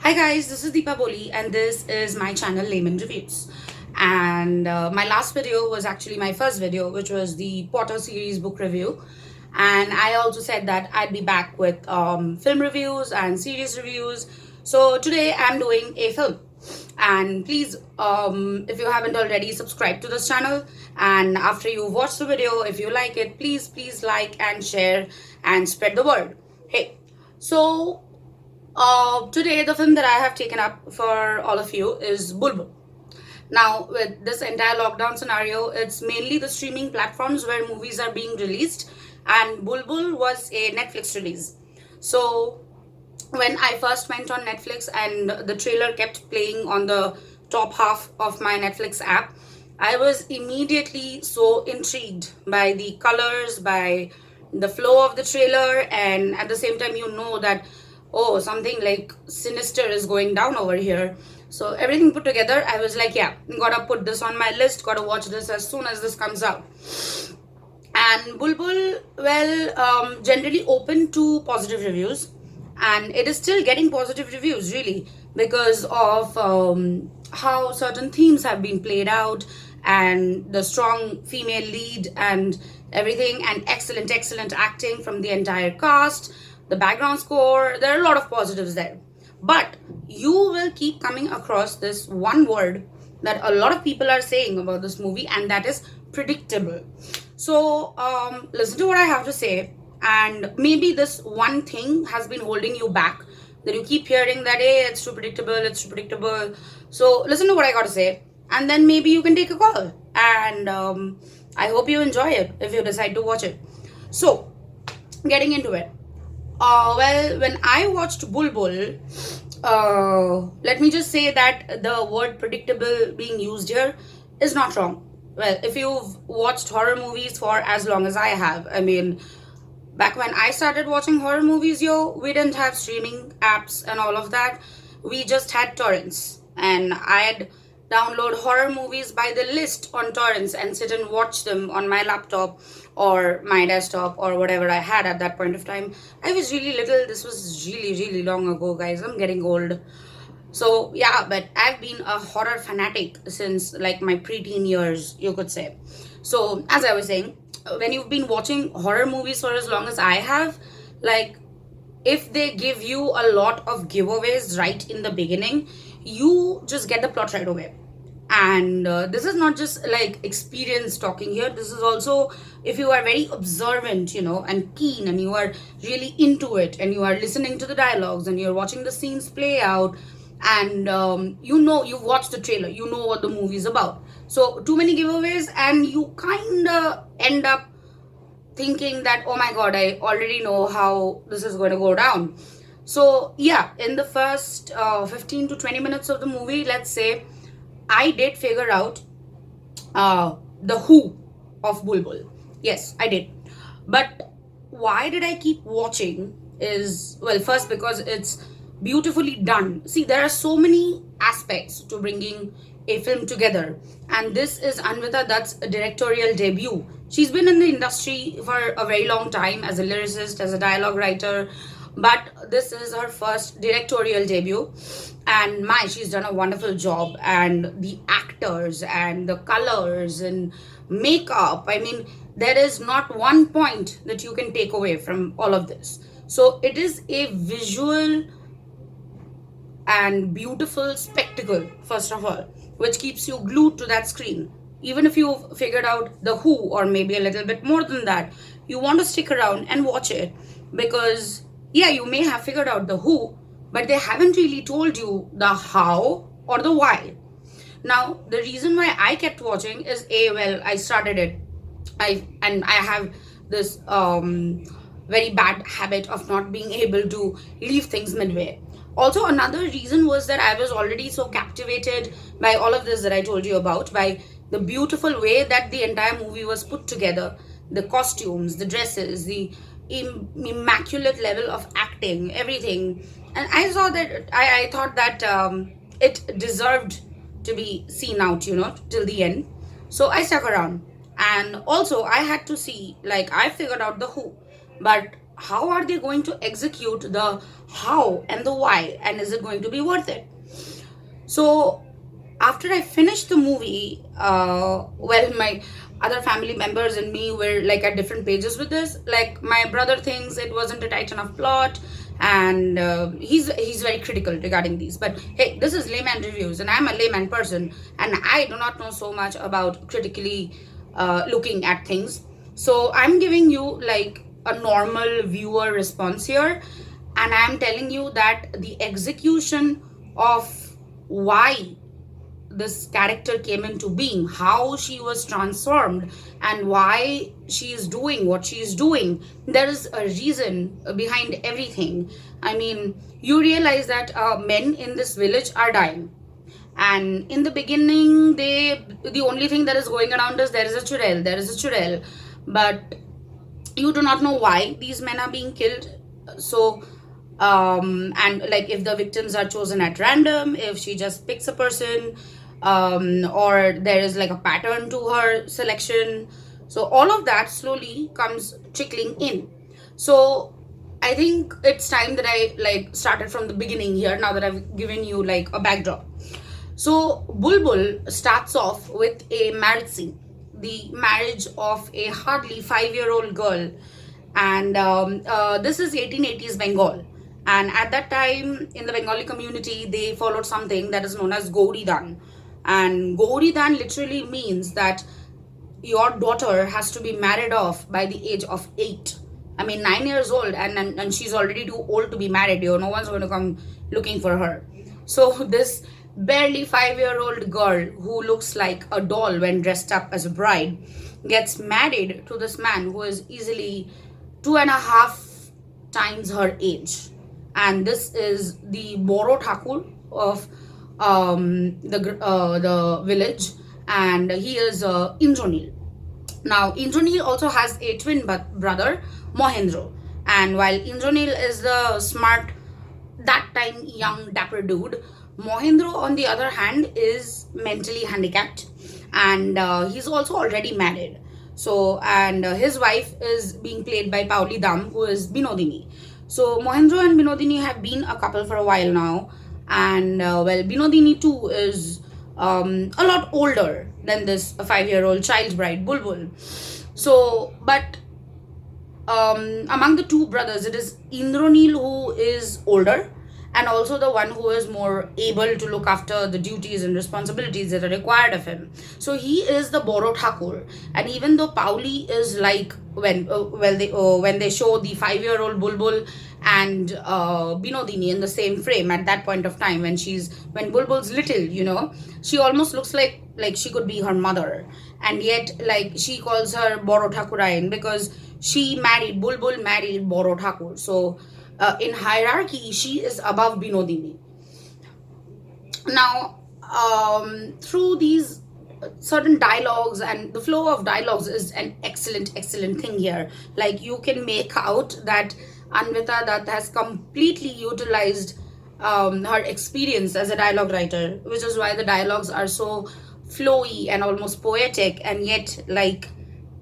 Hi guys, this is Deepaboli and this is my channel Layman Reviews. And my last video was actually my first video, which was the Potter series book review. And I also said that I'd be back with film reviews and series reviews. So today I'm doing a film. And please, if you haven't already, subscribe to this channel. And after you watch the video, if you like it, please like and share and spread the word. Hey, so today, the film that I have taken up for all of you is Bulbbul. Now, with this entire lockdown scenario, it's mainly the streaming platforms where movies are being released, and Bulbbul was a Netflix release. So, when I first went on Netflix and the trailer kept playing on the top half of my Netflix app, I was immediately so intrigued by the colors, by the flow of the trailer, and at the same time, you know that, oh, something like sinister is going down over here. So, everything put together, I was like, yeah, gotta put this on my list, gotta watch this as soon as this comes out. And Bulbbul, well, generally open to positive reviews, and it is still getting positive reviews, really, because of how certain themes have been played out, and the strong female lead, and everything, and excellent acting from the entire cast, the background score. There are a lot of positives there, but you will keep coming across this one word that a lot of people are saying about this movie, and that is predictable. So, listen to what I have to say, and maybe this one thing has been holding you back. That you keep hearing that, hey, it's too predictable, it's too predictable. So, listen to what I got to say, and then maybe you can take a call. And I hope you enjoy it if you decide to watch it. So, getting into it. Well, when I watched Bulbbul, let me just say that the word predictable being used here is not wrong. Well, if you've watched horror movies for as long as I have, I mean, back when I started watching horror movies, we didn't have streaming apps and all of that. We just had torrents, and I'd download horror movies by the list on torrents and sit and watch them on my laptop or my desktop or whatever I had at that point of time. I was really little. This was really long ago, guys. I'm getting old. So yeah, but I've been a horror fanatic since like my preteen years, you could say. So as I was saying, when you've been watching horror movies for as long as I have, like, if they give you a lot of giveaways right in the beginning, you just get the plot right away. And this is not just like experience talking here. This is also if you are very observant, and keen, and you are really into it, and you are listening to the dialogues, and you're watching the scenes play out, and you've watched the trailer, you know what the movie is about. So too many giveaways, and you kind of end up thinking that, oh my god, I already know how this is going to go down. So yeah, in the first 15 to 20 minutes of the movie, let's say, I did figure out the who of Bulbbul. Yes, I did. But why did I keep watching is, well, first because it's beautifully done. See, there are so many aspects to bringing a film together, and this is Anvita Dutt's directorial debut. She's been in the industry for a very long time as a lyricist, as a dialogue writer, but this is her first directorial debut, and she's done a wonderful job. And the actors and the colors and makeup, I mean, there is not one point that you can take away from all of this. So it is a visual and beautiful spectacle, first of all, which keeps you glued to that screen. Even if you've figured out the who, or maybe a little bit more than that, you want to stick around and watch it, because yeah, you may have figured out the who, but they haven't really told you the how or the why. Now, the reason why I kept watching is, well, I started it. I have this very bad habit of not being able to leave things midway. Also, another reason was that I was already so captivated by all of this that I told you about, by the beautiful way that the entire movie was put together, the costumes, the dresses, the immaculate level of acting, everything. And I saw that, I thought that it deserved to be seen out, till the end. So I stuck around. And also, I had to see, like, I figured out the who, but how are they going to execute the how and the why, and is it going to be worth it? So after I finished the movie, well, my other family members and me were like at different pages with this. Like my brother thinks it wasn't a tight enough plot, and he's very critical regarding these. But hey, this is layman reviews, and I'm a layman person, and I do not know so much about critically looking at things. So I'm giving you like a normal viewer response here, and I'm telling you that the execution of why this character came into being, how she was transformed, and why she is doing what she is doing. There is a reason behind everything. I mean, you realize that men in this village are dying. And in the beginning, the only thing that is going around is there is a churel, there is a churel. But you do not know why these men are being killed. So and like if the victims are chosen at random, if she just picks a person, or there is like a pattern to her selection. So all of that slowly comes trickling in. So I think it's time that I like started from the beginning here, now that I've given you like a backdrop. So Bulbbul starts off with a marriage scene, the marriage of a hardly 5-year-old girl, and this is 1880s Bengal. And at that time, in the Bengali community, they followed something that is known as Gauri Dan. And Gauri Dan literally means that your daughter has to be married off by the age of 8. I mean, 9 years old, and she's already too old to be married. You know, no one's going to come looking for her. So this barely 5-year-old girl who looks like a doll when dressed up as a bride gets married to this man who is easily 2.5 times her age. And this is the Boro Thakur of the village, and he is Indranil. Now, Indranil also has a twin brother, Mohendro. And while Indranil is the smart, that time young, dapper dude, Mohendro, on the other hand, is mentally handicapped, and he's also already married. So, and his wife is being played by Pauli Dam, who is Binodini. So, Mohendro and Binodini have been a couple for a while now, and well, Binodini too is a lot older than this 5-year-old child bride, Bulbbul. So, but among the two brothers, it is Indranil who is older, and also the one who is more able to look after the duties and responsibilities that are required of him. So he is the Boro Thakur. And even though Pauli is like when they show the 5-year-old Bulbbul and Binodini in the same frame at that point of time, when Bulbul's little, you know, she almost looks like she could be her mother, and yet like she calls her Boro Thakurain because Bulbbul married Boro Thakur. So in hierarchy, she is above Binodini. Now, through these certain dialogues, and the flow of dialogues is an excellent thing here. Like, you can make out that Anvita Dutt has completely utilized her experience as a dialogue writer, which is why the dialogues are so flowy and almost poetic, and yet like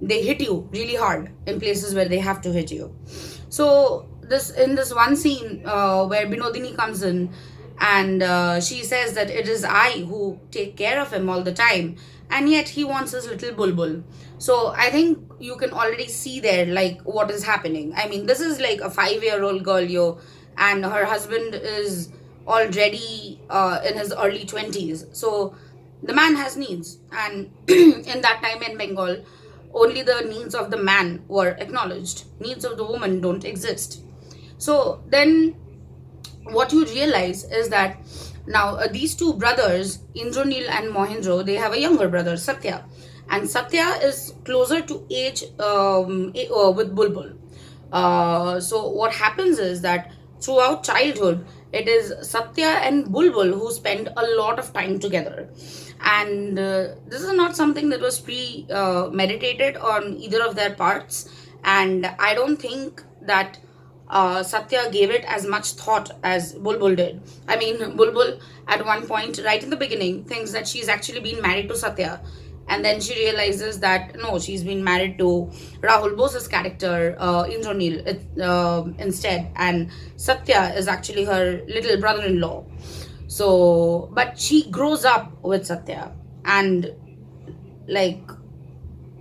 they hit you really hard in places where they have to hit you. So in this one scene where Binodini comes in, and she says that it is I who take care of him all the time, and yet he wants his little Bulbbul. So I think you can already see there like what is happening. I mean, this is like a 5-year-old girl, and her husband is already in his early 20s. So the man has needs, and in that time in Bengal, only the needs of the man were acknowledged. Needs of the woman don't exist. So then what you realize is that now these two brothers, Indranil and Mohendro, they have a younger brother, Satya. And Satya is closer to age with Bulbbul. So what happens is that throughout childhood, it is Satya and Bulbbul who spend a lot of time together. And this is not something that was meditated on either of their parts. And I don't think that Satya gave it as much thought as Bulbbul did. I mean, Bulbbul at one point, right in the beginning, thinks that she's actually been married to Satya. And then she realizes that no, she's been married to Rahul Bose's character, Indranil, instead, and Satya is actually her little brother-in-law. So, but she grows up with Satya, and like,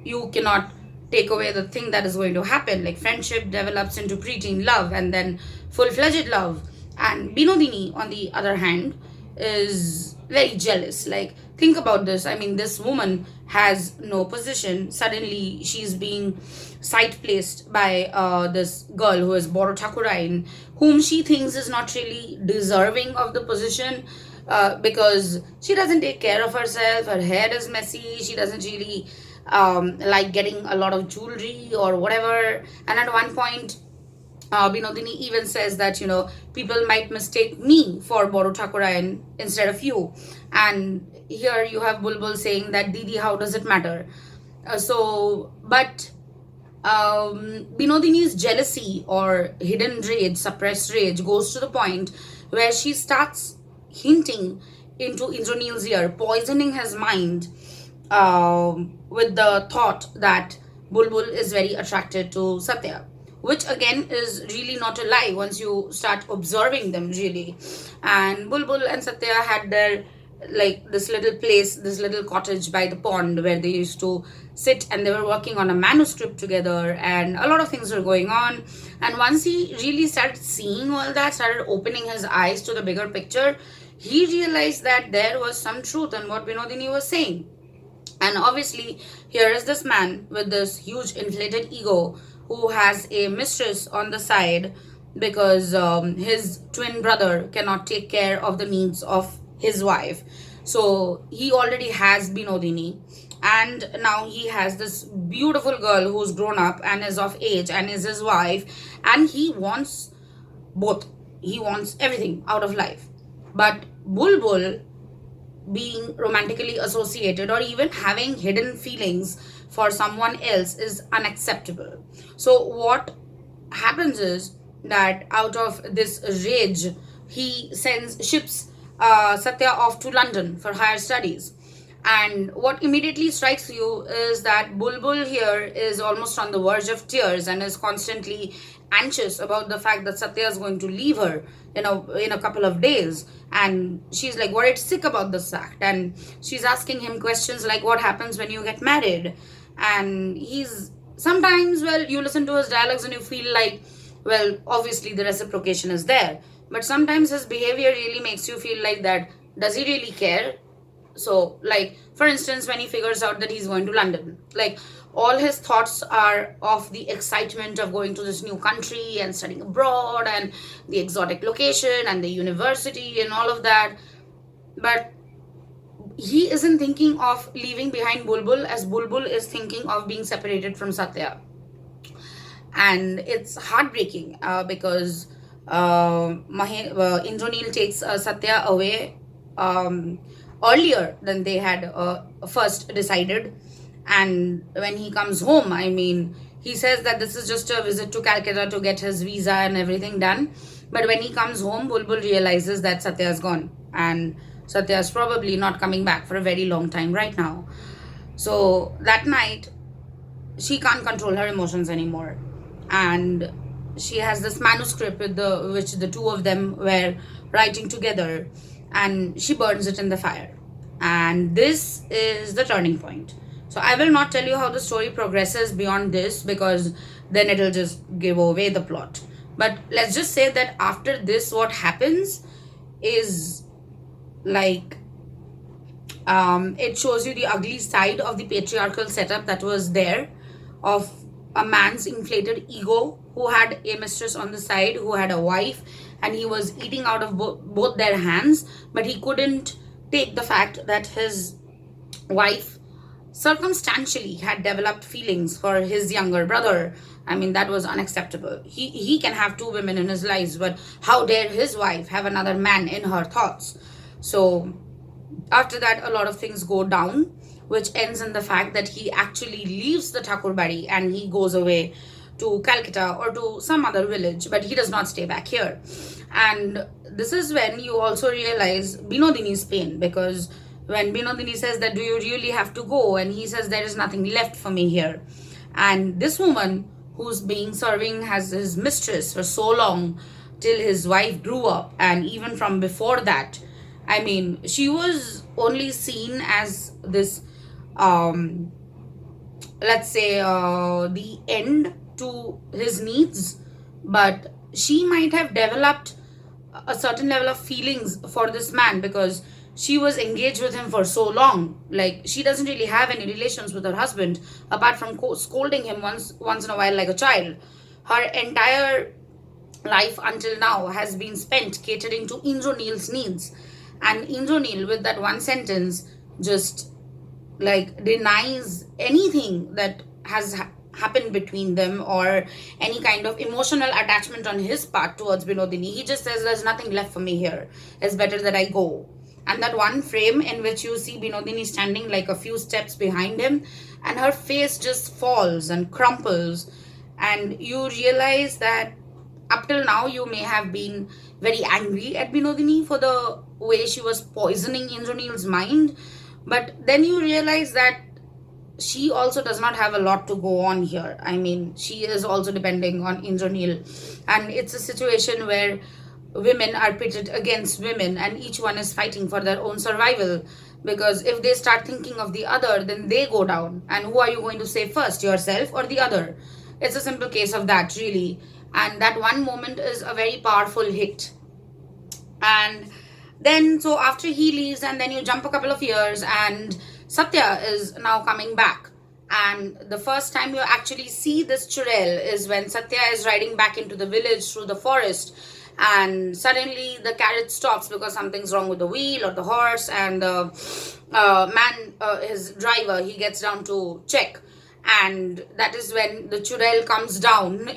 you cannot take away the thing that is going to happen. Like, friendship develops into preteen love and then full-fledged love. And Binodini, on the other hand, is very jealous. Like, think about this. I mean, this woman has no position. Suddenly she's being side placed by this girl who is Boro Thakurain, whom she thinks is not really deserving of the position, because she doesn't take care of herself. Her hair is messy. She doesn't really like getting a lot of jewelry or whatever. And at one point, Binodini even says that, people might mistake me for Boro Thakurayan instead of you. And here you have Bulbbul saying that, Didi, how does it matter? But Binodini's jealousy or hidden rage, suppressed rage, goes to the point where she starts hinting into Indranil's ear, poisoning his mind with the thought that Bulbbul is very attracted to Satya, which again is really not a lie once you start observing them, really. And Bulbbul and Satya had their, like, this little place, this little cottage by the pond where they used to sit, and they were working on a manuscript together, and a lot of things were going on. And once he really started seeing all that, started opening his eyes to the bigger picture, he realized that there was some truth in what Binodini was saying. And obviously, here is this man with this huge inflated ego who has a mistress on the side because his twin brother cannot take care of the needs of his wife. So he already has Binodini, and now he has this beautiful girl who's grown up and is of age and is his wife, and he wants both. He wants everything out of life. But Bulbbul, being romantically associated or even having hidden feelings for someone else, is unacceptable. So what happens is that out of this rage, he ships Satya off to London for higher studies. And what immediately strikes you is that Bulbbul here is almost on the verge of tears and is constantly anxious about the fact that Satya is going to leave her in a couple of days. And she's like worried sick about this fact. And she's asking him questions like, what happens when you get married? And he's sometimes, well, you listen to his dialogues and you feel like, well, obviously the reciprocation is there. But sometimes his behavior really makes you feel like that, does he really care? So, like, for instance, when he figures out that he's going to London, like, all his thoughts are of the excitement of going to this new country and studying abroad and the exotic location and the university and all of that. But he isn't thinking of leaving behind Bulbbul as Bulbbul is thinking of being separated from Satya. And it's heartbreaking because Indranil takes Satya away earlier than they had first decided. And when he comes home, I mean, he says that this is just a visit to Calcutta to get his visa and everything done. But when he comes home, Bulbbul realizes that Satya is gone. And Satya is probably not coming back for a very long time right now. So that night, she can't control her emotions anymore. And she has this manuscript with which the two of them were writing together. And she burns it in the fire. And this is the turning point. So I will not tell you how the story progresses beyond this because then it'll just give away the plot. But let's just say that after this, what happens is like it shows you the ugly side of the patriarchal setup that was there, of a man's inflated ego who had a mistress on the side, who had a wife, and he was eating out of both their hands, but he couldn't take the fact that his wife circumstantially had developed feelings for his younger brother. I mean, that was unacceptable. He can have two women in his lives, but how dare his wife have another man in her thoughts? So after that, a lot of things go down, which ends in the fact that he actually leaves the Thakurbari and he goes away to Calcutta or to some other village, but he does not stay back here. And this is when you also realize Binodini's pain, because when Binodini says that, do you really have to go? And he says, there is nothing left for me here. And this woman who's being serving as his mistress for so long till his wife grew up, and even from before that, I mean, she was only seen as this, um, let's say, the end to his needs, but she might have developed a certain level of feelings for this man because she was engaged with him for so long. Like, she doesn't really have any relations with her husband apart from scolding him once in a while like a child. Her entire life until now has been spent catering to Indranil's needs, and Indranil, with that one sentence, just like denies anything that has happened between them, or any kind of emotional attachment on his part towards Binodini. He just says, there's nothing left for me here, it's better that I go. And that one frame in which you see Binodini standing like a few steps behind him, and her face just falls and crumples, and you realize that up till now you may have been very angry at Binodini for the way she was poisoning Indranil's mind, but then you realize that she also does not have a lot to go on here. I mean, she is also depending on Indranil, and it's a situation where women are pitted against women, and each one is fighting for their own survival, because if they start thinking of the other, then they go down, and who are you going to save first, yourself or the other? It's a simple case of that, really. And that one moment is a very powerful hit. And then, so after he leaves, and then you jump a couple of years, and Satya is now coming back. And the first time you actually see this churel is when Satya is riding back into the village through the forest, and suddenly the carriage stops because something's wrong with the wheel or the horse, and the man, his driver, he gets down to check. And that is when the churel comes down,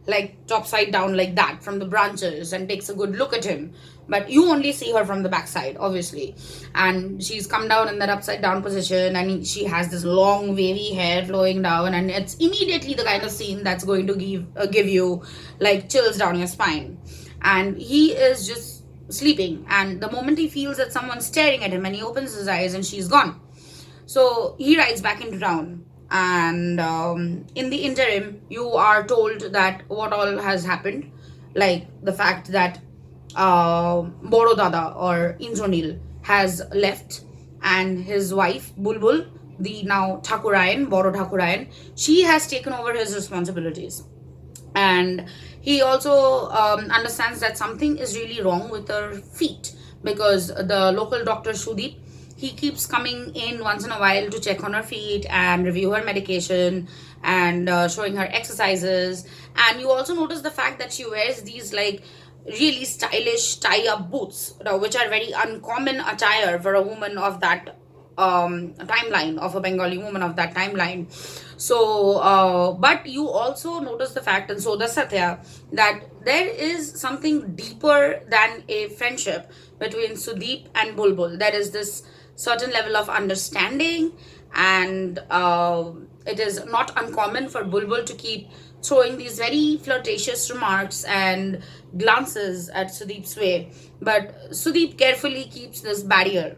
like topside down like that, from the branches, and takes a good look at him. But you only see her from the backside, obviously. And she's come down in that upside down position, and she has this long wavy hair flowing down, and it's immediately the kind of scene that's going to give you like chills down your spine. And he is just sleeping, and the moment he feels that someone's staring at him, and he opens his eyes, and she's gone. So he rides back into town, and in the interim you are told that what all has happened, like the fact that Boro Dada or Indranil has left, and his wife Bulbbul, the now Thakurayan, Boro Thakurayan, she has taken over his responsibilities. And he also understands that something is really wrong with her feet, because the local doctor Sudeep, he keeps coming in once in a while to check on her feet and review her medication, and showing her exercises. And you also notice the fact that she wears these like really stylish tie-up boots, which are very uncommon attire for a woman of that timeline, of a Bengali woman of that timeline. So but you also notice the fact, and so does Satya, that there is something deeper than a friendship between Sudeep and Bulbbul. There is this certain level of understanding, and it is not uncommon for Bulbbul to keep throwing these very flirtatious remarks and glances at Sudeep's way. But Sudeep carefully keeps this barrier.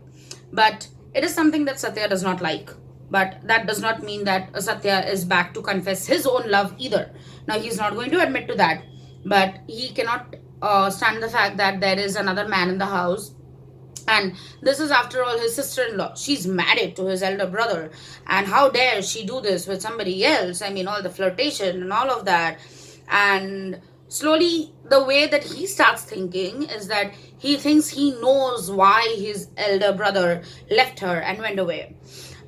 But it is something that Satya does not like. But that does not mean that Satya is back to confess his own love either. Now, he's not going to admit to that, but he cannot stand the fact that there is another man in the house. And this is, after all, his sister-in-law. She's married to his elder brother. And how dare she do this with somebody else? I mean, all the flirtation and all of that. And slowly, the way that he starts thinking is that he thinks he knows why his elder brother left her and went away.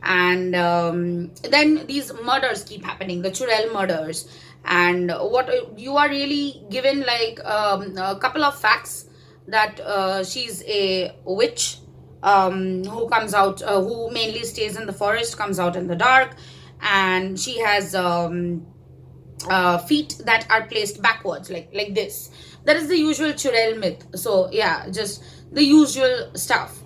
And then these murders keep happening, the Churel murders. And what you are really given like a couple of facts, that she's a witch who comes out, who mainly stays in the forest, comes out in the dark, and she has feet that are placed backwards, like this. That is the usual Churel myth. So yeah, just the usual stuff.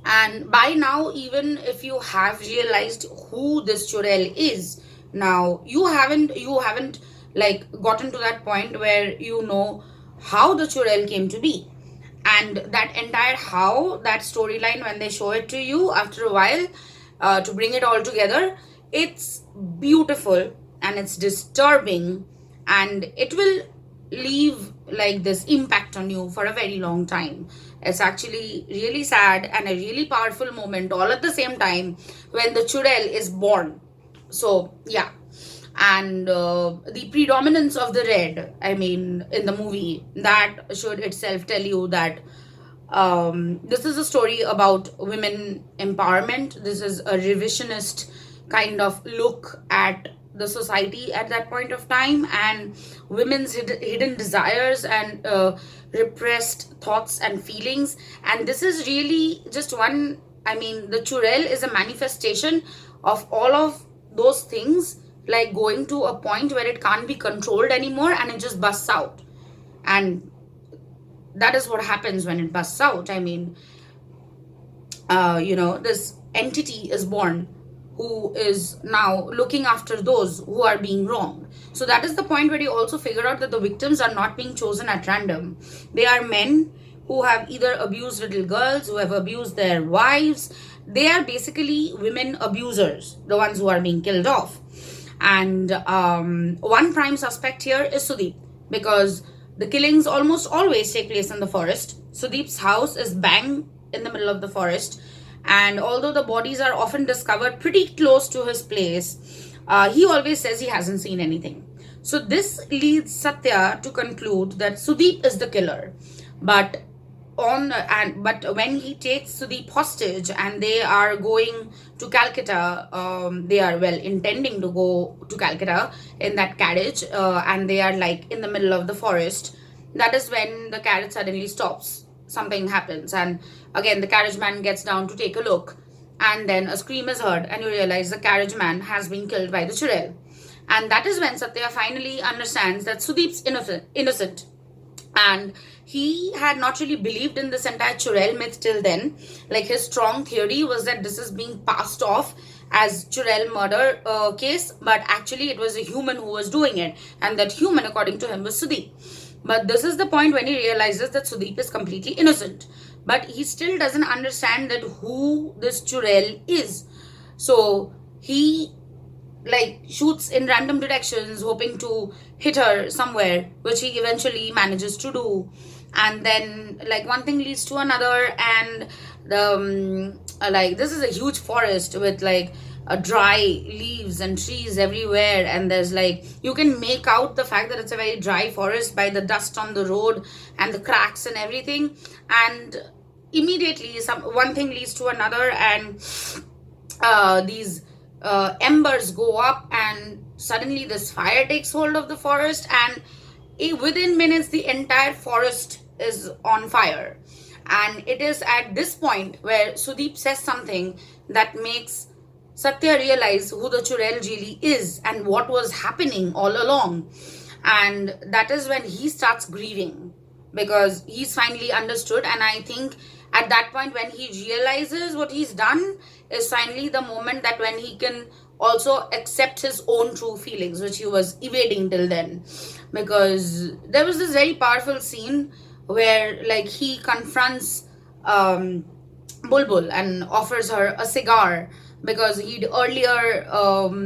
And by now, even if you have realized who this Churel is, now you haven't like gotten to that point where you know how the Churel came to be. And that entire how that storyline, when they show it to you after a while, to bring it all together, it's beautiful and it's disturbing, and it will leave like this impact on you for a very long time. It's actually really sad and a really powerful moment all at the same time when the churel is born. So yeah. And the predominance of the red, I mean, in the movie, that should itself tell you that this is a story about women empowerment. This is a revisionist kind of look at the society at that point of time, and women's hidden desires and repressed thoughts and feelings. And this is really just one, I mean, the churel is a manifestation of all of those things, like going to a point where it can't be controlled anymore and it just busts out. And that is what happens when it busts out. I mean, this entity is born who is now looking after those who are being wronged. So that is the point where you also figure out that the victims are not being chosen at random. They are men who have either abused little girls, who have abused their wives. They are basically women abusers, the ones who are being killed off. And one prime suspect here is Sudeep, because the killings almost always take place in the forest. Sudeep's house is bang in the middle of the forest, and although the bodies are often discovered pretty close to his place, he always says he hasn't seen anything. So this leads Satya to conclude that Sudeep is the killer. But when he takes Sudeep hostage and they are going to Calcutta, they are intending to go to Calcutta in that carriage, and they are like in the middle of the forest. That is when the carriage suddenly stops. Something happens, and again the carriage man gets down to take a look, and then a scream is heard, and you realize the carriage man has been killed by the churel. And that is when Satya finally understands that Sudeep's innocent. And he had not really believed in this entire churel myth till then. Like, his strong theory was that this is being passed off as churel murder case, but actually it was a human who was doing it, and that human, according to him, was Sudeep. But this is the point when he realizes that Sudeep is completely innocent, but he still doesn't understand that who this churel is. So he shoots in random directions, hoping to hit her somewhere, which he eventually manages to do. And then one thing leads to another, and the this is a huge forest with dry leaves and trees everywhere, and there's you can make out the fact that it's a very dry forest by the dust on the road and the cracks and everything. And immediately one thing leads to another, and these embers go up, and suddenly this fire takes hold of the forest, and within minutes the entire forest is on fire. And it is at this point where Sudeep says something that makes Satya realize who the churel really is and what was happening all along. And that is when he starts grieving, because he's finally understood. And I think at that point, when he realizes what he's done, is finally the moment that when he can also accept his own true feelings, which he was evading till then. Because there was this very powerful scene where he confronts Bulbbul and offers her a cigar, because he'd earlier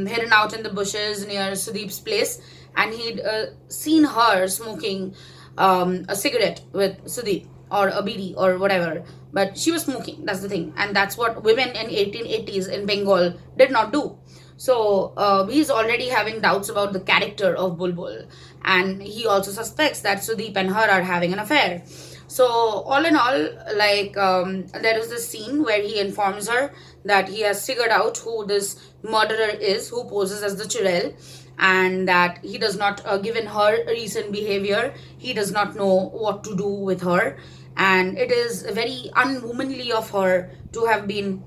hidden out in the bushes near Sudeep's place, and he'd seen her smoking a cigarette with Sudeep, or a bidi or whatever, but she was smoking. That's the thing, and that's what women in 1880s in Bengal did not do. So he's already having doubts about the character of Bulbbul, and he also suspects that Sudeep and her are having an affair. So all in all, there is this scene where he informs her that he has figured out who this murderer is, who poses as the churel, and that he does not, given her recent behavior, he does not know what to do with her. And it is very unwomanly of her to have been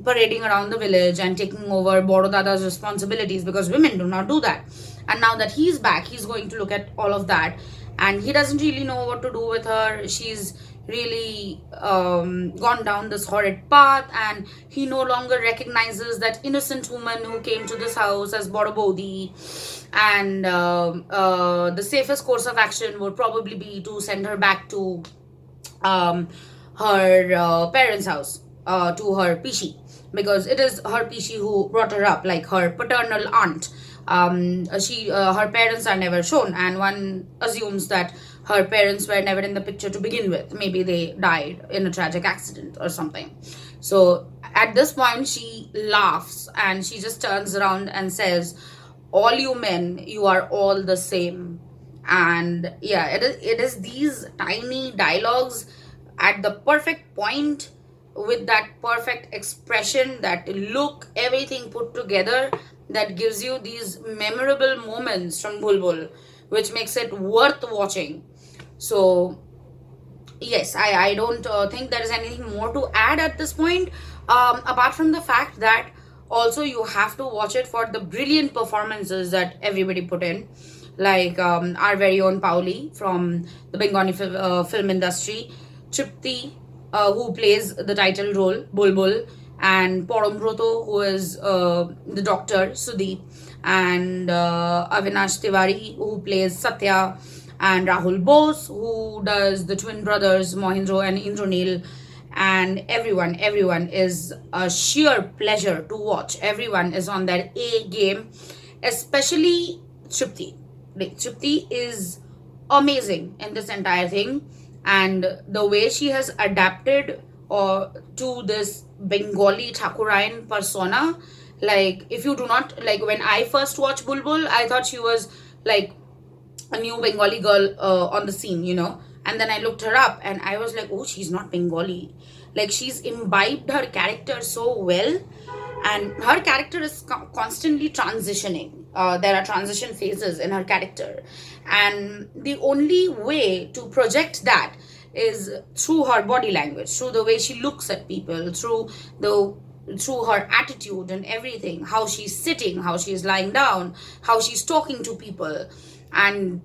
parading around the village and taking over Boro Dada's responsibilities, because women do not do that. And now that he's back, he's going to look at all of that, and he doesn't really know what to do with her. She's really gone down this horrid path, and he no longer recognizes that innocent woman who came to this house as Borobodi. And the safest course of action would probably be to send her back to um, her parents' house, to her Pishi, because it is her Pishi who brought her up, like her paternal aunt. Her parents are never shown, and one assumes that her parents were never in the picture to begin with. Maybe they died in a tragic accident or something. So at this point, she laughs and she just turns around and says, "All you men, you are all the same." And yeah, it is these tiny dialogues at the perfect point, with that perfect expression, that look, everything put together, that gives you these memorable moments from Bulbul, which makes it worth watching. So yes, I don't think there is anything more to add at this point, apart from the fact that also you have to watch it for the brilliant performances that everybody put in, like our very own Pauli from the Bengali film industry, Tripti, who plays the title role Bulbul, and Porombrito, who is the doctor Sudeep, and Avinash Tiwari, who plays Satya, and Rahul Bose, who does the twin brothers Mohindro and Indranil. And everyone is a sheer pleasure to watch. Everyone is on their A game, especially Tripti. Like, Tripti is amazing in this entire thing, and the way she has adapted to this Bengali Thakurain persona. Like, if you do not like, when I first watched Bulbul, I thought she was like a new Bengali girl on the scene. And then I looked her up and I was like, oh, she's not Bengali. Like, she's imbibed her character so well, and her character is constantly transitioning. There are transition phases in her character, and the only way to project that is through her body language, through the way she looks at people, through her attitude and everything, how she's sitting, how she's lying down, how she's talking to people, and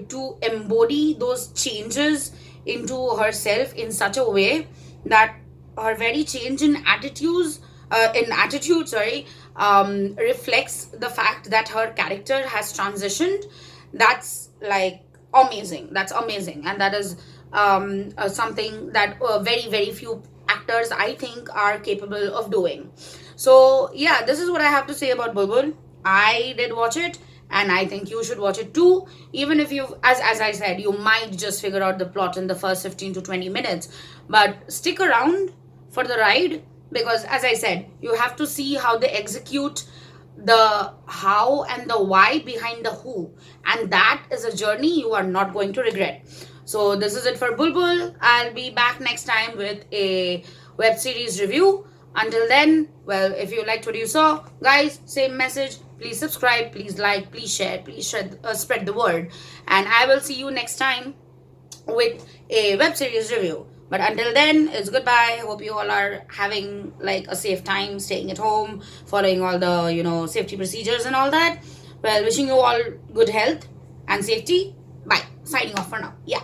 to embody those changes into herself in such a way that her very change in attitude, sorry, reflects the fact that her character has transitioned. That's like amazing. That's amazing, and that is something that very few actors, I think, are capable of doing. So yeah, this is what I have to say about Bulbul. I did watch it, and I think you should watch it too. Even if you, as I said, you might just figure out the plot in the first 15 to 20 minutes, but stick around for the ride, because as I said, you have to see how they execute the how and the why behind the who, and that is a journey you are not going to regret. So this is it for Bulbul. I'll be back next time with a web series review. Until then, well, if you liked what you saw, guys, same message. Please subscribe, please like, please share, please spread the word. And I will see you next time with a web series review. But until then, it's goodbye. Hope you all are having like a safe time, staying at home, following all the safety procedures and all that. Well, wishing you all good health and safety. Bye. Signing off for now. Yeah.